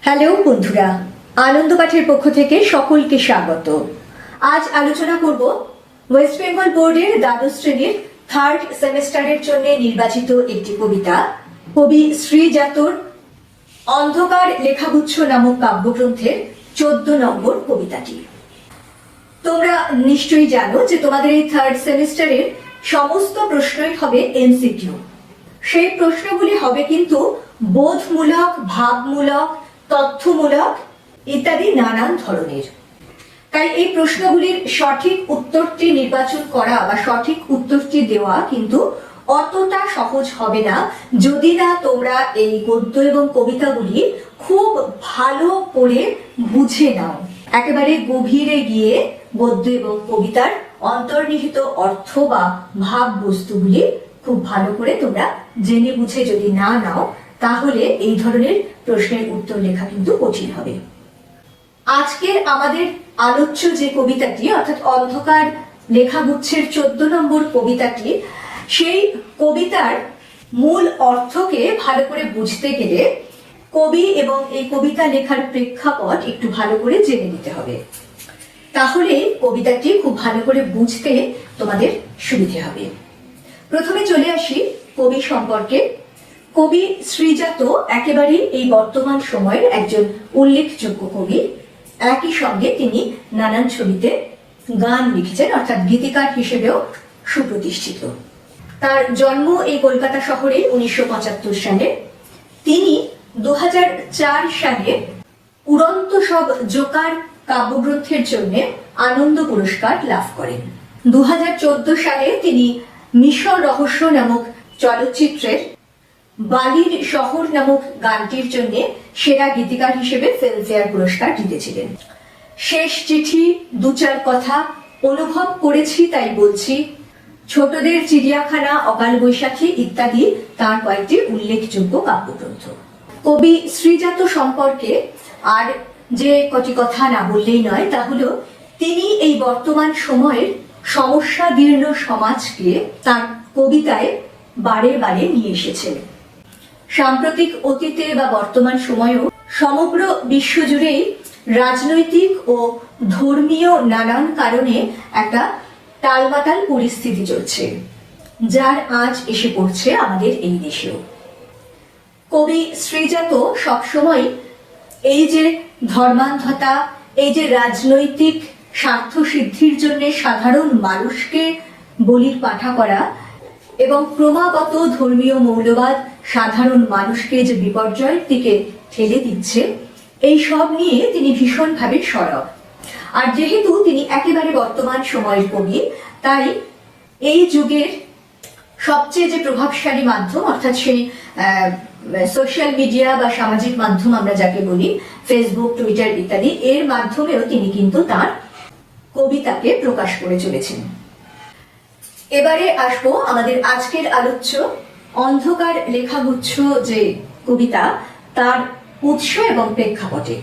Hello বন্ধুরা, আনন্দ পাঠের পক্ষ থেকে সকলকে স্বাগত। আজ আলোচনা করব ওয়েস্ট বেঙ্গল বোর্ডের দ্বাদশ শ্রেণীর থার্ড সেমেস্টারের জন্য নির্বাচিত একটি কবিতা, কবি শ্রীজাতর অন্ধকার লেখাগুচ্ছ নামক কাব্যগ্রন্থের 14 নম্বর কবিতাটি। তোমরা নিশ্চয়ই জানো যে তোমাদের এই থার্ড সেমেস্টারের সমস্ত প্রশ্নই হবে এমসিকিউ। সেই প্রশ্নগুলি হবে কিন্তু বোধমূলক, ভাবমূলক, তথ্যমূলক ইত্যাদি নানান ধরনের। তাই এই প্রশ্নগুলির সঠিক উত্তরটি নির্বাচন করা বা সঠিক উত্তরটি দেওয়া কিন্তু অতটা সহজ হবে না যদি না তোমরা এই গদ্য এবং কবিতাগুলি খুব ভালো করে বুঝে নাও। একেবারে গভীরে গিয়ে গদ্য এবং কবিতার অন্তর্নিহিত অর্থ বা ভাব বস্তুগুলি খুব ভালো করে তোমরা জেনে বুঝে যদি না নাও, তাহলে এই ধরনের প্রশ্নের উত্তর লেখা কিন্তু কঠিন হবে। আজকের আমাদের আলোচ্য যে কবিতাটি, অর্থাৎ অন্ধকার লেখাগুচ্ছের 14 নম্বর কবিতাটি, সেই কবিতার মূল অর্থকে ভালো করে বুঝতে গেলে কবি এবং এই কবিতা লেখার প্রেক্ষাপট একটু ভালো করে জেনে নিতে হবে। তাহলে কবিতাটি খুব ভালো করে বুঝতে তোমাদের সুবিধে হবে। প্রথমে চলে আসি কবি সম্পর্কে। কবি শ্রীজাত একেবারে এই বর্তমান সময়ের একজন উল্লেখযোগ্য কবি। একই সঙ্গে তিনি নানান ছবিতে গান লিখেছেন, অর্থাৎ গীতিকার হিসেবেও সুপ্রতিষ্ঠিত। তার জন্ম এই কলকাতা শহরে 1975 সালে। তিনি 2004 সালে উড়ন্ত সব জোকার কাব্যগ্রন্থের জন্য আনন্দ পুরস্কার লাভ করেন। 2014 সালে তিনি মিশর রহস্য নামক চলচ্চিত্রের বালির শহর নামক গানটির জন্য সেরা গীতিকার হিসেবে ফিল্মফেয়ার পুরস্কার জিতেছিলেন। শেষ চিঠি, দু চার কথা, অনুভব করেছি তাই বলছি, ছোটদের চিড়িয়াখানা, অকাল বৈশাখী ইত্যাদি তার কয়েকটি উল্লেখযোগ্য কাব্যগ্রন্থ। কবি শ্রীজাত সম্পর্কে আর যে কটি কথা না বললেই নয়, তা হলো তিনি এই বর্তমান সময়ের সমস্যাদীর্ণ সমাজকে তার কবিতায় বারে বারে নিয়ে এসেছেন। সাম্প্রতিক অতীতে বা বর্তমান সময়েও সমগ্র বিশ্বজুড়েই রাজনৈতিক ও ধর্মীয় নানান কারণে একটা টালমাটাল পরিস্থিতি চলছে, যার আঁচ এসে পড়ছে আমাদের এই দেশেও। কবি শ্রীজাত সবসময় এই যে ধর্মান্ধতা, এই যে রাজনৈতিক স্বার্থ সিদ্ধির জন্য সাধারণ মানুষকে বলির পাঠা করা এবং ক্রমাগত ধর্মীয় মৌলবাদ সাধারণ মানুষকে যে বিপর্যয়ের দিকে ঠেলে দিচ্ছে, এই সব নিয়ে তিনি ভীষণভাবে সরব। আর যেহেতু তিনি একেবারে বর্তমান সময়ের কবি, তাই এই যুগের সবচেয়ে যে প্রভাবশালী মাধ্যম, অর্থাৎ সেই সোশ্যাল মিডিয়া বা সামাজিক মাধ্যম আমরা যাকে বলি, ফেসবুক, টুইটার ইত্যাদি, এর মাধ্যমেও তিনি কিন্তু তার কবিতাকে প্রকাশ করে চলেছেন। এবারে আসবো আমাদের আজকের আলোচ্য অন্ধকার লেখাগুচ্ছ যে কবিতা, তার উৎস এবং প্রেক্ষাপটে।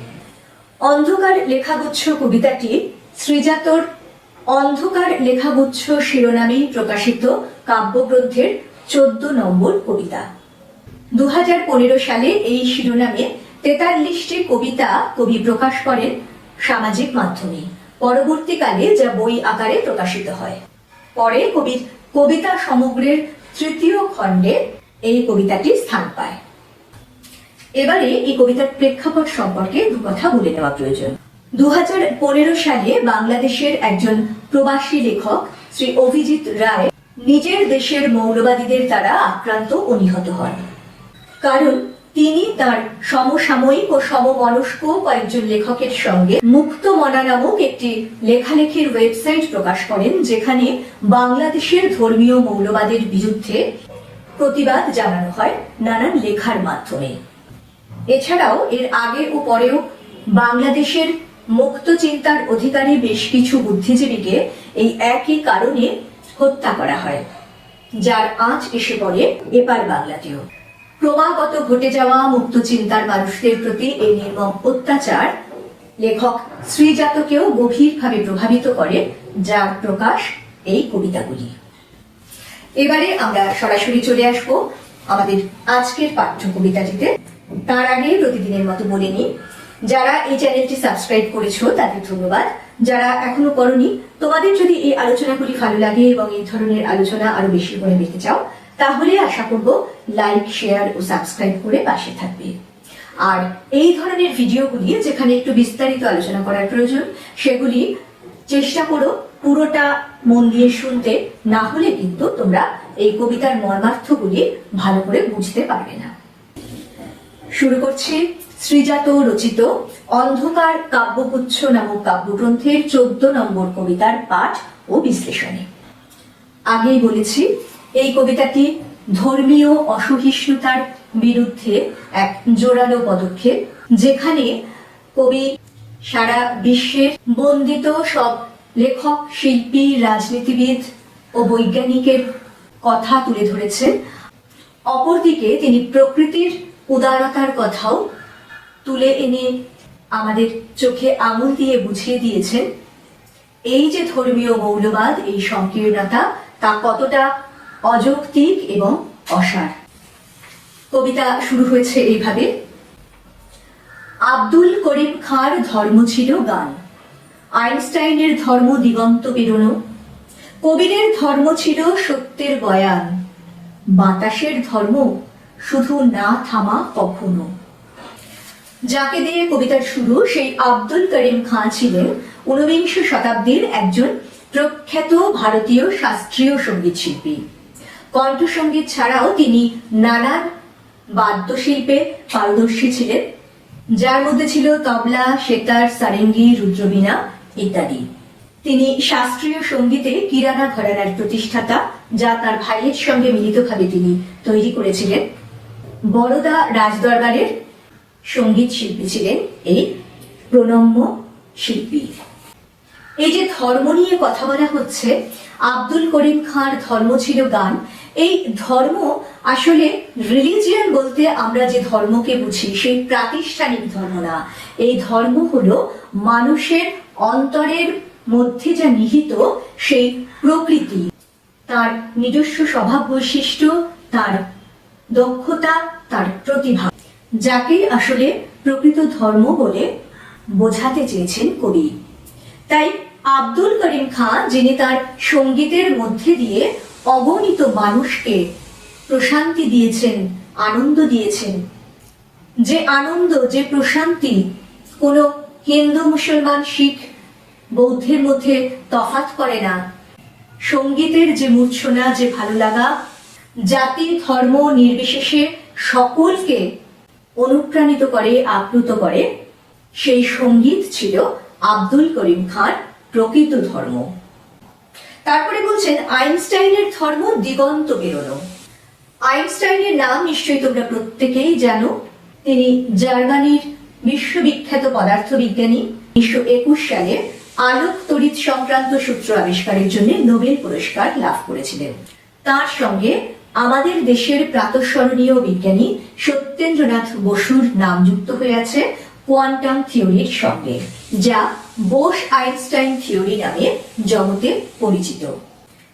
অন্ধকার লেখাগুচ্ছ কবিতাটি শ্রীজাতর অন্ধকার লেখাগুচ্ছ শিরোনামে প্রকাশিত কাব্যগ্রন্থের 14 নম্বর কবিতা। 2015 সালে এই শিরোনামে 43টি কবিতা কবি প্রকাশ করেন সামাজিক মাধ্যমে। পরবর্তীকালে যা বই আকারে প্রকাশিত হয়। পরে কবির কবিতা সমগ্রের 3য় খণ্ডে এই কবিতাটি স্থান পায়। এবারে এই কবিতার প্রেক্ষাপট সম্পর্কে দু কথা বলে নেওয়া প্রয়োজন। 2015 সালে বাংলাদেশের একজন প্রবাসী লেখক শ্রী অভিজিৎ রায় নিজের দেশের মৌলবাদীদের দ্বারা আক্রান্ত ও নিহত হন। কারণ তিনি তার সমসাময়িক ও সমমনস্ক কয়েকজন লেখকের সঙ্গে মুক্ত মনা নামক একটি লেখালেখির ওয়েবসাইট প্রকাশ করেন, যেখানে বাংলাদেশের ধর্মীয় মৌলবাদের বিরুদ্ধে প্রতিবাদ জানানো হয় নানান লেখার মাধ্যমে। এছাড়াও এর আগে ও পরেও বাংলাদেশের মুক্ত চিন্তার অধিকারী বেশ কিছু বুদ্ধিজীবীকে এই একই কারণে হত্যা করা হয়, যার আঁচ এসে পড়ে এপার বাংলাতেও। ক্রমাগত ঘটে যাওয়া মুক্ত চিন্তার মানুষদের প্রতি এই নির্মম অত্যাচার লেখক শ্রীজাতকেও গভীরভাবে প্রভাবিত করে, যার প্রকাশ এই কবিতাগুলি। এবারে আমরা সরাসরি চলে আসবো আমাদের আজকের পাঠ্য কবিতাটিতে। তার আগে প্রতিদিনের মতো বলে নিই, যারা এই চ্যানেলটি সাবস্ক্রাইব করেছো তাদের ধন্যবাদ, যারা এখনো করনি তোমাদের যদি এই আলোচনাগুলি ভালো লাগে এবং এই ধরনের আলোচনা আরো বেশি করে দেখতে চাও তাহলে আশা করব লাইক, শেয়ার ও সাবস্ক্রাইব করে পাশে থাকবে। আর এই ধরনের ভিডিওগুলি যেখানে একটু বিস্তারিত আলোচনা করার প্রয়োজন সেগুলি চেষ্টা করো পুরোটা মন দিয়ে শুনতে, না হলে কিন্তু তোমরা এই কবিতার মর্মার্থগুলি ভালো করে বুঝতে পারবে না। শুরু করছি শ্রীজাত রচিত অন্ধকার কাব্যগুচ্ছ নামক কাব্যগ্রন্থের 14 নম্বর কবিতার পাঠ ও বিশ্লেষণে। আগেই বলেছি এই কবিতাটি ধর্মীয় অসহিষ্ণুতার বিরুদ্ধে এক জোরালো পদক্ষেপ, যেখানে কবি সারা বিশ্বের বন্দিত সব লেখক, শিল্পী, রাজনীতিবিদ ও বৈজ্ঞানিকের কথা তুলে ধরেছেন। অপরদিকে তিনি প্রকৃতির উদারতার কথাও তুলে এনে আমাদের চোখে আঙুল দিয়ে বুঝিয়ে দিয়েছেন এই যে ধর্মীয় মৌলবাদ, এই সংকীর্ণতা তা কতটা অযৌক্তিক এবং অসার। কবিতা শুরু হয়েছে এইভাবে: আব্দুল করিম খাঁর ধর্ম ছিল গান, আইনস্টাইনের ধর্ম দিগন্ত পেরোনো, কবিরের ধর্ম ছিল সত্যের বয়ান, বাতাসের ধর্ম শুধু না থামা কখনো। যাকে দিয়ে কবিতার শুরু সেই আব্দুল করিম খাঁ ছিলেন 19বিংশ শতাব্দীর একজন প্রখ্যাত ভারতীয় শাস্ত্রীয় সঙ্গীত শিল্পী। কণ্ঠসঙ্গীত ছাড়াও তিনি নানান বাদ্যশিল্পে পারদর্শী ছিলেন, যার মধ্যে ছিল তবলা, সেতার, সারেঙ্গি, রুদ্রবীণা ইত্যাদি। তিনি শাস্ত্রীয় সঙ্গীতে কিরানা ঘরানার প্রতিষ্ঠাতা, যা তার ভাইয়ের সঙ্গে মিলিতভাবে তিনি তৈরি করেছিলেন। বরোদা রাজদরবারের সঙ্গীত শিল্পী ছিলেন এই প্রণম্য শিল্পী। এই যে ধর্ম নিয়ে কথা বলা হচ্ছে, আব্দুল করিম খাঁর ধর্ম ছিল গান। এই ধর্ম আসলে রিলিজিয়ন বলতে আমরা যে ধর্মকে বুঝি সেই প্রাতিষ্ঠানিক ধর্ম না। এই ধর্ম হলো মানুষের অন্তরের মধ্যে যা নিহিত সেই প্রকৃতি, তার নিজস্ব স্বভাব বৈশিষ্ট্য, তার দক্ষতা, তার প্রতিভা, যাকে আসলে প্রকৃত ধর্ম বলে বোঝাতে চেয়েছেন কবি। তাই আব্দুল করিম খাঁ, যিনি তার সঙ্গীতের মধ্যে দিয়ে অগণিত মানুষকে প্রশান্তি দিয়েছেন, আনন্দ দিয়েছেন, যে আনন্দ, যে প্রশান্তি কোনো হিন্দু, মুসলমান, শিখ, বৌদ্ধের মধ্যে তফাৎ করে না, সঙ্গীতের যে মূর্ছনা, যে ভালো লাগা জাতি ধর্ম নির্বিশেষে সকলকে অনুপ্রাণিত করে, আপ্লুত করে, সেই সঙ্গীত ছিল আব্দুল করিম খাঁর প্রকৃত ধর্ম। তারপরে বলছেন আইনস্টাইনের ধর্ম দিগন্ত বেরোনো। আইনস্টাইনের নাম নিশ্চয়ই তোমরা প্রত্যেকেই জানো। তিনি জার্মানির বিশ্ববিখ্যাত পদার্থবিজ্ঞানী। 1921 সালে আলোক তড়িৎ সংক্রান্ত সূত্র আবিষ্কারের জন্য নোবেল পুরস্কার লাভ করেছিলেন। তার সঙ্গে আমাদের দেশের প্রাতঃস্মরণীয় বিজ্ঞানী সত্যেন্দ্রনাথ বসুর নাম যুক্ত হয়ে আছে কোয়ান্টাম থিওরির সঙ্গে, যা বোস আইনস্টাইন থিওরি নামে জগতে পরিচিত।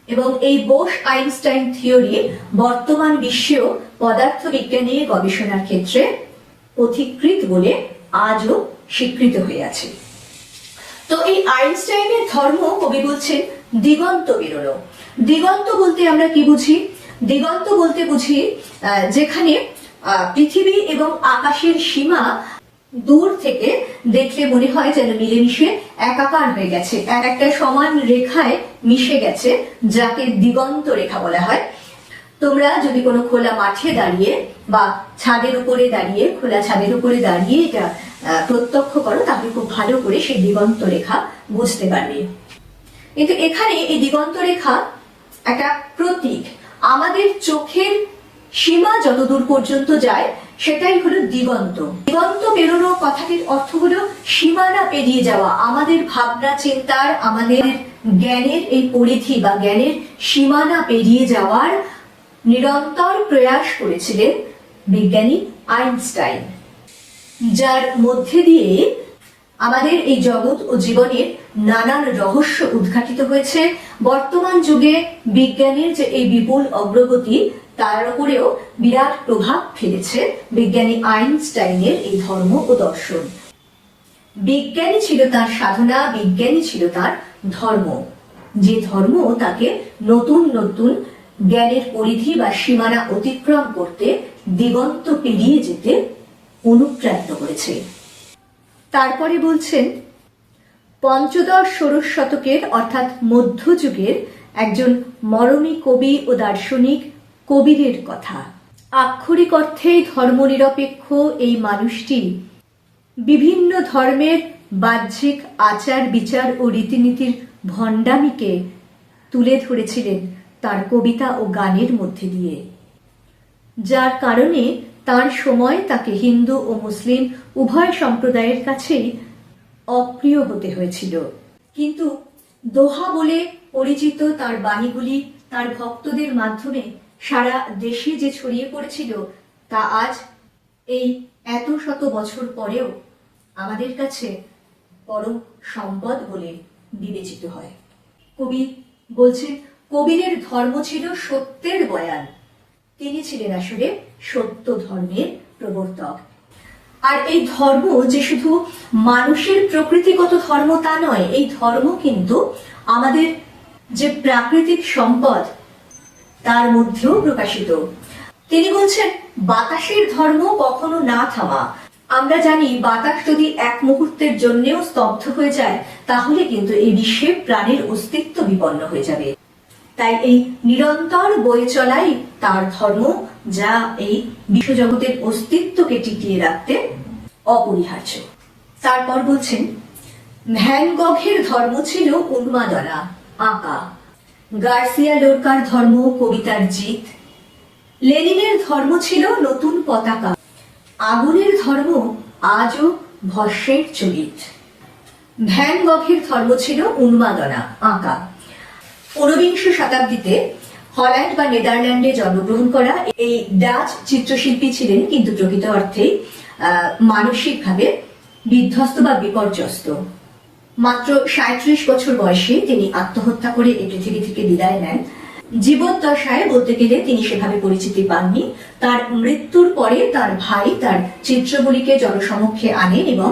এবং এই বোস আইনস্টাইন থিওরি বর্তমান বিশ্বেও পদার্থবিজ্ঞানে গবেষণার ক্ষেত্রে পথিকৃৎ বলে আজও স্বীকৃত হয়ে আছে। তো এই আইনস্টাইনের ধর্ম কবি বলছেন দিগন্ত বেরোনো। দিগন্ত বলতে আমরা কি বুঝি? দিগন্ত বলতে বুঝি যেখানে পৃথিবী এবং আকাশের সীমা দূর থেকে দেখলে মনে হয় যেন মিলেমিশে একাকার হয়ে গেছে, একটা সমান রেখায় মিশে গেছে, যাকে দিগন্ত রেখা বলা হয়। তোমরা যদি কোনো খোলা মাঠে দাঁড়িয়ে বা ছাদের উপরে দাঁড়িয়ে, খোলা ছাদের উপরে দাঁড়িয়ে এটা প্রত্যক্ষ করো, তাহলে খুব ভালো করে সেই দিগন্ত রেখা বুঝতে পারবে। কিন্তু এখানে এই দিগন্ত রেখা একটা প্রতীক। আমাদের চোখের সীমা যতদূর পর্যন্ত যায় সেটাই হলো দিগন্ত। দিগন্ত পেরোনো কথাটির অর্থ হলো সীমানা পেরিয়ে যাওয়া। আমাদের ভাবনা চিন্তার, আমাদের জ্ঞানের এই পরিধি বা জ্ঞানের সীমানা পেরিয়ে যাওয়ার নিরন্তর প্রয়াস করেছিলেন বিজ্ঞানী আইনস্টাইন, যার মধ্যে দিয়ে আমাদের এই জগৎ ও জীবনের নানান রহস্য উদ্ঘাটিত হয়েছে। বর্তমান যুগে বিজ্ঞানের যে এই বিপুল অগ্রগতি, তার উপরেও বিরাট প্রভাব ফেলেছে বিজ্ঞানী আইনস্টাইনের এই ধর্ম ও দর্শন। বিজ্ঞানই ছিল তার সাধনা, বিজ্ঞানই ছিল তার ধর্ম, যে ধর্ম তাকে নতুন নতুন জ্ঞানের পরিধি বা সীমানা অতিক্রম করতে, দিগন্ত পেরিয়ে যেতে অনুপ্রাণিত করেছে। তারপরে বলছেন, পঞ্চদশ ষোড়শ শতকের অর্থাৎ মধ্যযুগের একজন মরমী কবি ও দার্শনিক কবীরের কথা। আক্ষরিক অর্থেই ধর্মনিরপেক্ষ এই মানুষটি বিভিন্ন ধর্মের বাহ্যিক আচার বিচার ও রীতিনীতির ভণ্ডামিকে তুলে ধরেছিলেন তার কবিতা ও গানের মধ্যে দিয়ে, যার কারণে তার সময় তাকে হিন্দু ও মুসলিম উভয় সম্প্রদায়ের কাছেই অপ্রিয় হতে হয়েছিল। কিন্তু দোহা বলে পরিচিত তার বাণীগুলি তার ভক্তদের মাধ্যমে সারা দেশে যে ছড়িয়ে পড়েছিল, তা আজ এই এত শত বছর পরেও আমাদের কাছে পরম সম্পদ বলে বিবেচিত হয়। কবি বলছেন, কবিরের ধর্ম ছিল সত্যের বয়ান। তিনি ছিলেন আসলে সত্য ধর্মের প্রবর্তক। আর এই ধর্ম যে শুধু মানুষের প্রকৃতিগত ধর্ম তা নয়, এই ধর্ম কিন্তু আমাদের যে প্রাকৃতিক সম্পদ তার মধ্যেও প্রকাশিত। তিনি বলছেন, বাতাসের ধর্ম কখনো না থামা। আমরা জানি বাতাস যদি এক মুহূর্তের জন্যেও স্তব্ধ হয়ে যায়, তাহলে কিন্তু এই বিশ্বে প্রাণের অস্তিত্ব বিপন্ন হয়ে যাবে। তাই এই নিরন্তর বয়ে চলাই তার ধর্ম, যা এই বিশ্বজগতের অস্তিত্বকে টিকিয়ে রাখতে অপরিহার্য। তারপর বলছেন, ভ্যান গঘের ধর্ম ছিল উন্মাদনা, আঁকা। গার্সিয়া লোরকার ধর্ম কবিতার জিত। লেনিনের ধর্ম ছিল নতুন পতাকা। আগুনের ধর্ম আজও ভস্মের চরিত। ভ্যান গঘের ধর্ম ছিল উন্মাদনা, আঁকা। 19বিংশ শতাব্দীতে হল্যান্ড বা নেদারল্যান্ডে জন্মগ্রহণ করা এই ডাচ চিত্রশিল্পী ছিলেন কিন্তু প্রকৃত অর্থে মানসিকভাবে বিধ্বস্ত বা বিপর্যস্ত। মাত্র 37 বছর বয়সে তিনি আত্মহত্যা করে এই পৃথিবী থেকে বিদায় নেন। জীবদ্দশায় বলতে গেলে তিনি সেভাবে পরিচিতি পাননি। তার মৃত্যুর পরে তার ভাই তার চিত্রগুলিকে জনসমক্ষে আনেন এবং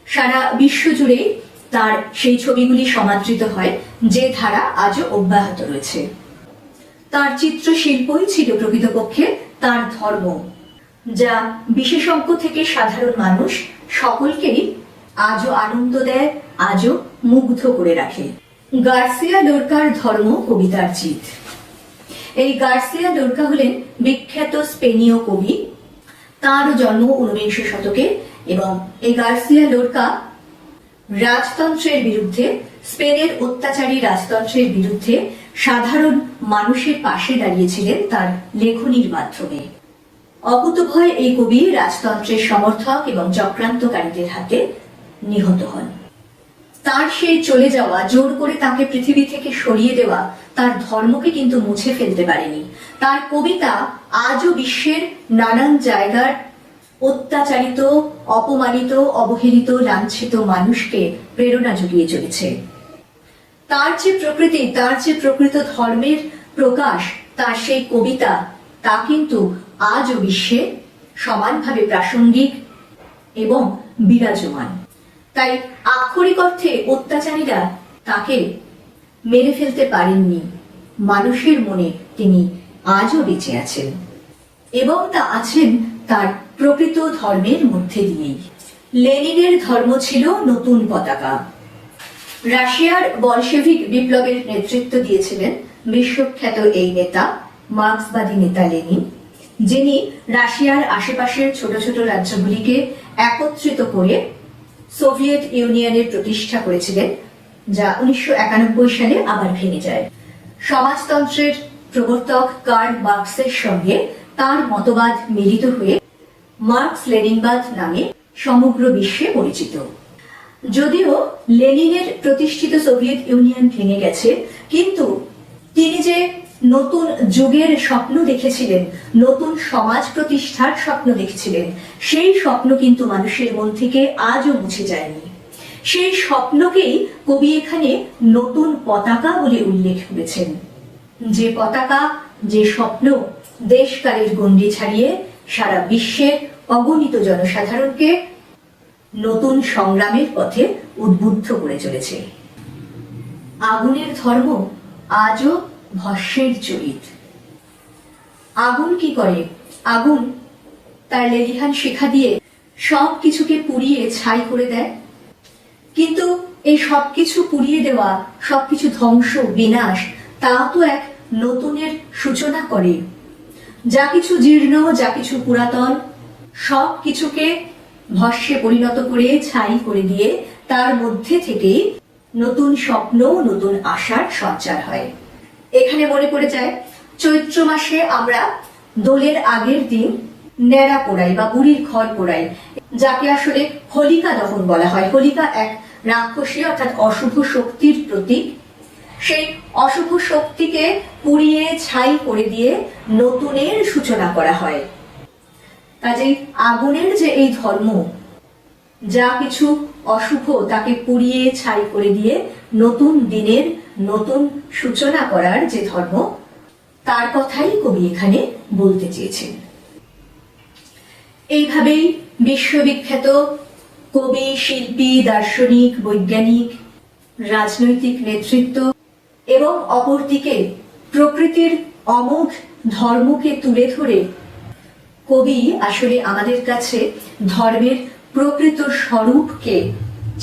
সারা বিশ্ব জুড়ে তার সেই ছবিগুলি সমাদৃত হয়, যে ধারা আজও অব্যাহত রয়েছে। তার চিত্রশিল্পই ছিল প্রকৃতপক্ষে তার ধর্ম, যা বিশেষজ্ঞ থেকে সাধারণ মানুষ সকলকেই আজও আনন্দ দেয়, আজও মুগ্ধ করে রাখে। গার্সিয়া লোরকার ধর্ম কবিতার জিত। এই গার্সিয়া লোরকা হলেন বিখ্যাত স্পেনীয় কবি। তাঁরও জন্ম 19বিংশ শতকে এবং এই গার্সিয়া লোরকা রাজতন্ত্রের বিরুদ্ধে, স্পেনের অত্যাচারী রাজতন্ত্রের বিরুদ্ধে সাধারণ মানুষের পাশে দাঁড়িয়েছিলেন তার লেখনীর মাধ্যমে। অকুতভয় এই কবি রাজতন্ত্রের সমর্থক এবং চক্রান্তকারীদের হাতে নিহত হন। তার সেই চলে যাওয়া, জোর করে তাকে পৃথিবী থেকে সরিয়ে দেওয়া, তার ধর্মকে কিন্তু মুছে ফেলতে পারেনি। তার কবিতা আজও বিশ্বের নানান জায়গার অত্যাচারিত, অপমানিত, অবহেলিত, লাঞ্ছিত মানুষকে প্রেরণা জুগিয়ে চলেছে। তার যে প্রকৃতি, তার যে প্রকৃত ধর্মের প্রকাশ, তার সেই কবিতা, তা কিন্তু আজও বিশ্বে সমানভাবে প্রাসঙ্গিক এবং বিরাজমান। তাই আক্ষরিক অর্থে অত্যাচারীরা তাকে মেরে ফেলতে পারেননি। মানুষের মনে তিনি আজও বেঁচে আছেন এবং তা আছেন তার প্রকৃত ধর্মের মধ্যে দিয়েই। লেনিনের ধর্ম ছিল নতুন পতাকা। রাশিয়ার বলশেভিক বিপ্লবের নেতৃত্ব দিয়েছিলেন বিশ্বখ্যাত এই নেতা, মার্ক্সবাদী নেতা লেনিন, যিনি রাশিয়ার আশেপাশের ছোট ছোট রাজ্যগুলিকে একত্রিত করে সোভিয়েত ইউনিয়নের প্রতিষ্ঠা করেছিলেন, যা 1991 সালে আবার ভেঙে যায়। সমাজতন্ত্রের প্রবর্তক কার্ল মার্কসের সঙ্গে তার মতবাদ মিলিত হয়ে মার্কস লেনিনবাদ নামে সমগ্র বিশ্বে পরিচিত। যদিও লেনিনের প্রতিষ্ঠিত সোভিয়েত ইউনিয়ন ভেঙে গেছে, কিন্তু তিনি যে নতুন যুগের স্বপ্ন দেখেছিলেন, নতুন সমাজ প্রতিষ্ঠার স্বপ্ন দেখেছিলেন, সেই স্বপ্ন কিন্তু মানুষের মন থেকে আজও মুছে যায়নি। সেই স্বপ্নকেই কবি এখানে নতুন পতাকা বলে উল্লেখ করেছেন। যে পতাকা, যে স্বপ্ন দেশকালের গণ্ডি ছাড়িয়ে সারা বিশ্বের অগণিত জনসাধারণকে নতুন সংগ্রামের পথে উদ্বুদ্ধ করে চলেছে। আগুনের ধর্ম আজও ভস্মের চরিত। আগুন কি করে? আগুন তার লেলিহান শিখা দিয়ে সব কিছুকে পুড়িয়ে ছাই করে দেয়। কিন্তু এই সবকিছু পুড়িয়ে দেওয়া, সবকিছু ধ্বংস বিনাশ, তা তো এক নতুনের সূচনা করে। যা কিছু জীর্ণ, যা কিছু পুরাতন, সব কিছুকে ভস্মে পরিণত করে ছাই করে দিয়ে তার মধ্যে থেকে নতুন স্বপ্ন, নতুন আশার সঞ্চার হয়। এখানে মনে পড়ে যায়, চৈত্র মাসে আমরা দোলের আগের দিন ন্যাড়া পোড়াই বা বুড়ির ঘর পোড়াই, যাকে আসলে হোলিকা দহন বলা হয়। হোলিকা এক রাক্ষসী অর্থাৎ অশুভ শক্তির প্রতীক। সেই অশুভ শক্তিকে পুড়িয়ে ছাই করে দিয়ে নতুনের সূচনা করা হয়। কাজেই আগুনের যে এই ধর্ম, যা কিছু অশুভ তাকে পুড়িয়ে ছাই করে দিয়ে নতুন দিনের নতুন সূচনা করার যে ধর্ম, তার কথাই কবি এখানে বলতে চেয়েছেন। এইভাবেই বিশ্ববিখ্যাত কবি, শিল্পী, দার্শনিক, বৈজ্ঞানিক, রাজনৈতিক নেতৃত্ব এবং অপরদিকে প্রকৃতির অমোঘ ধর্মকে তুলে ধরে কবি আসলে আমাদের কাছে ধর্মের প্রকৃত স্বরূপকে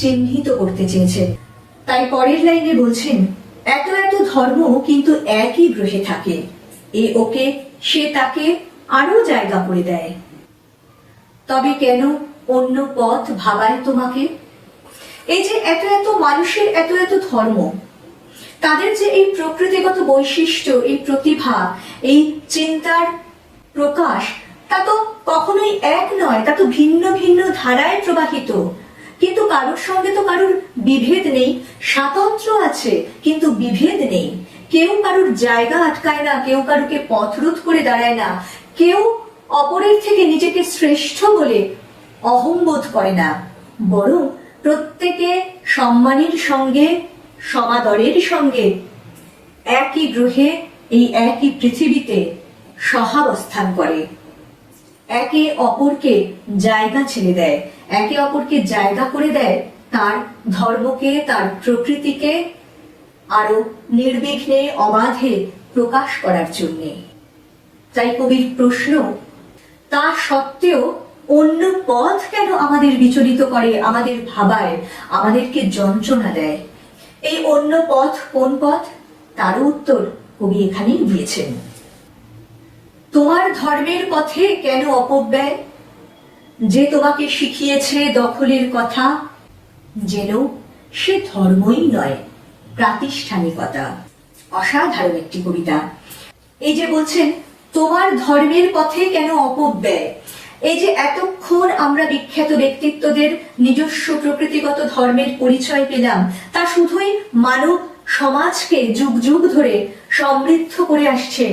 চিহ্নিত করতে চেয়েছেন। তাই পরের লাইনে বলছেন, এত এত ধর্ম কিন্তু একই গ্রহে থাকে, এ ওকে সে তাকে আরো জায়গা করে দেয়। তবে কেন অন্য পথ ভাবায় তোমাকে? এই যে এত এত মানুষের এত এত ধর্ম, তাদের যে এই প্রকৃতিগত বৈশিষ্ট্য, এই প্রতিভা, এই চিন্তার প্রকাশ, তা তো কখনোই এক নয়, তা তো ভিন্ন ভিন্ন ধারায় প্রবাহিত। কিন্তু কারোর সঙ্গে তো কারোর বিভেদ নেই, স্বাতন্ত্র্য আছে কিন্তু বিভেদ নেই। কেউ কারোর জায়গা আটকায় না, কেউ কারোকে পথরোধ করে দাঁড়ায় না, কেউ অপরের থেকে নিজেকে শ্রেষ্ঠ বলে অহংবোধ করে না, বরং প্রত্যেকে সম্মানের সঙ্গে, সমাদরের সঙ্গে একই গ্রহে, এই একই পৃথিবীতে সহাবস্থান করে, একে অপরকে জায়গা ছেড়ে দেয়, একে অপরকে জায়গা করে দেয় তার ধর্মকে, তার প্রকৃতিকে আরো নির্বিঘ্নে, অবাধে প্রকাশ করার জন্যে। তাই কবির প্রশ্ন, তা সত্ত্বেও অন্য পথ কেন আমাদের বিচলিত করে, আমাদের ভাবায়, আমাদেরকে যন্ত্রণা দেয়? এই অন্য পথ কোন পথ? তারও উত্তর কবি এখানেই দিয়েছেন। তোমার ধর্মের পথে কেন অপব্যয়? যে তোমাকে শিখিয়েছে দখলের কথা, যেন সে ধর্মই নয়, প্রাতিষ্ঠানিকতা। অসাধারণ একটি কবিতা। এই যে বলছেন, তোমার ধর্মের পথে কেন অপব্যয়? এই যে এতক্ষণ আমরা বিখ্যাত ব্যক্তিত্বদের নিজস্ব প্রকৃতিগত ধর্মের পরিচয় পেলাম, তা শুধুই মানব সমাজকে যুগ যুগ ধরে সমৃদ্ধ করে আসছে।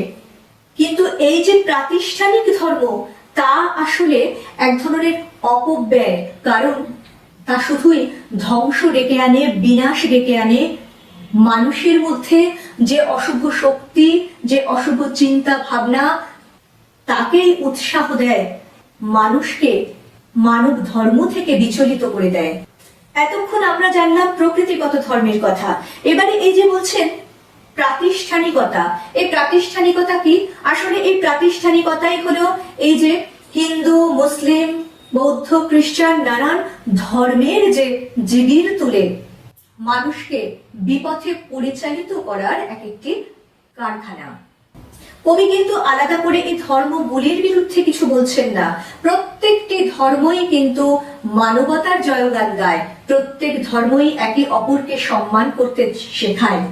কিন্তু এই যে প্রাতিষ্ঠানিক ধর্ম, তা আসলে এক ধরনের অপব্যয়, কারণ তা শুধুই ধ্বংস ডেকে আনে, বিনাশ ডেকে আনে। মানুষের মধ্যে যে অশুভ শক্তি, যে অশুভ চিন্তা ভাবনা, তাকেই উৎসাহ দেয়, মানুষকে মানব ধর্ম থেকে বিচলিত করে দেয়। এতক্ষণ আমরা জানলাম প্রকৃতিগত ধর্মের কথা। এবারে এই যে বলছেন প্রাতিষ্ঠানিকতা, এই প্রাতিষ্ঠানিকতা কি? আসলে এই প্রাতিষ্ঠানিকতাই হলো এই যে হিন্দু, মুসলিম, বৌদ্ধ, খ্রিস্টান নানান ধর্মের যে জিগির তুলে মানুষকে বিপথে পরিচালিত করার এক একটি কারখানা। কবি কিন্তু আলাদা করে এই ধর্মগুলির বিরুদ্ধে কিছু বলছেন না। প্রত্যেকটি ধর্মই কিন্তু মানবতার জয়গান গায়, প্রত্যেক ধর্মই একে অপরকে সম্মান করতে শেখায়।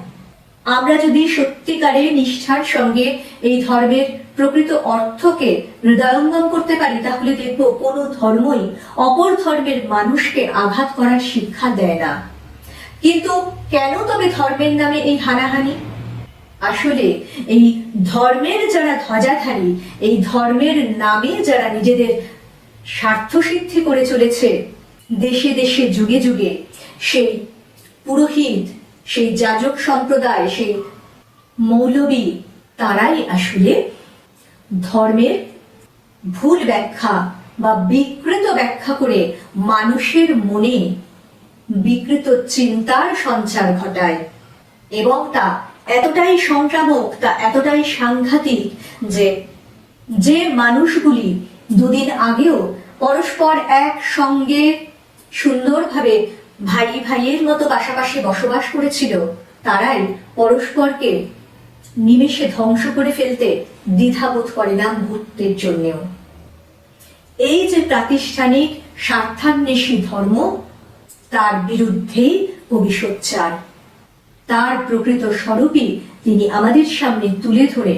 আমরা যদি সত্যিকারে নিষ্ঠার সঙ্গে এই ধর্মের প্রকৃত অর্থকে হৃদয়ঙ্গম করতে পারি, তাহলে দেখব কোনো ধর্মই অপর ধর্মের মানুষকে আঘাত করার শিক্ষা দেয় না। কিন্তু কেন তবে ধর্মের নামে এই হানাহানি? আসলে এই ধর্মের যারা ধ্বজাধারী, এই ধর্মের নামে যারা নিজেদের স্বার্থ সিদ্ধি করে চলেছে দেশে দেশে, যুগে যুগে, সেই পুরোহিত, সেই যাজক সম্প্রদায়, সেই মৌলবী, তারাই আসলে ধর্মের ভুল ব্যাখ্যা, বা বিকৃত ব্যাখ্যা করে মানুষের মনে বিকৃত চিন্তার সঞ্চার ঘটায় এবং তা এতটাই সংক্রামক, তা এতটাই সাংঘাতিক যে মানুষগুলি দুদিন আগেও পরস্পর একসঙ্গে সুন্দরভাবে ভাই ভাইয়ের মতো পাশাপাশি বসবাস করেছিল, তারাই পরস্পরকে নিমেষে ধ্বংস করে ফেলতে দ্বিধাবোধ করে না মুহূর্তের জন্যেও। এই যে প্রাতিষ্ঠানিক স্বার্থান্বেষী ধর্ম, তার বিরুদ্ধেই কবি সোচ্চার। তার প্রকৃত স্বরূপই তিনি আমাদের সামনে তুলে ধরে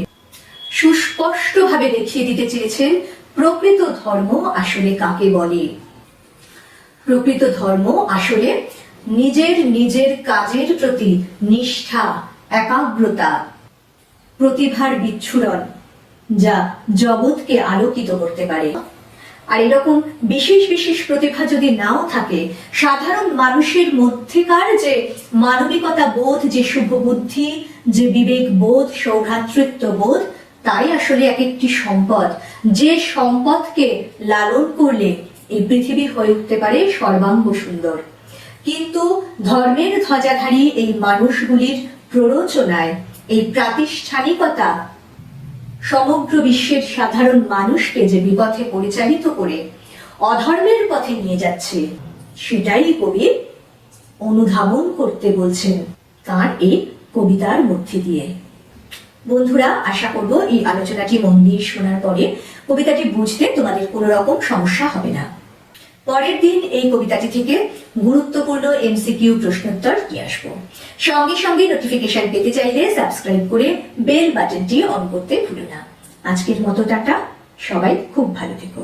সুস্পষ্টভাবে দেখিয়ে দিতে চেয়েছেন প্রকৃত ধর্ম আসলে কাকে বলে। প্রকৃত ধর্ম আসলে নিজের কাজের প্রতি নিষ্ঠা, একাগ্রতা, প্রতিভার বিচ্ছুরণ, যা জগৎকে আলোকিত করতে পারে। আর এরকম বিশেষ বিশেষ প্রতিভা যদি নাও থাকে, সাধারণ মানুষের মধ্যেকার যে মানবিকতা বোধ, যে শুভ বুদ্ধি, যে বিবেক বোধ, সৌভ্রাতৃত্ব বোধ, তাই আসলে এক একটি সম্পদ, যে সম্পদকে লালন করলে এই পৃথিবী হয়ে উঠতে পারে সর্বাঙ্গ সুন্দর। কিন্তু ধর্মের ধ্বজাধারী এই মানুষগুলির প্ররোচনায় এই প্রাতিষ্ঠানিকতা সমগ্র বিশ্বের সাধারণ মানুষকে যে বিপথে পরিচালিত করে অধর্মের পথে নিয়ে যাচ্ছে, সেটাই কবি অনুধাবন করতে বলছেন তার এই কবিতার মধ্যে দিয়ে। বন্ধুরা, আশা করব এই আলোচনাটি মন দিয়ে শোনার পরে কবিতাটি বুঝতে তোমাদের কোনো রকম সমস্যা হবে না। পরের দিন এই কবিতাটি থেকে গুরুত্বপূর্ণ এমসিকিউ প্রশ্নোত্তর নিয়ে আসবো। সঙ্গে সঙ্গে নোটিফিকেশন পেতে চাইলে সাবস্ক্রাইব করে বেল বাটনটি অন করতে ভুলো না। আজকের মতো টাটা, সবাই খুব ভালো থেকো।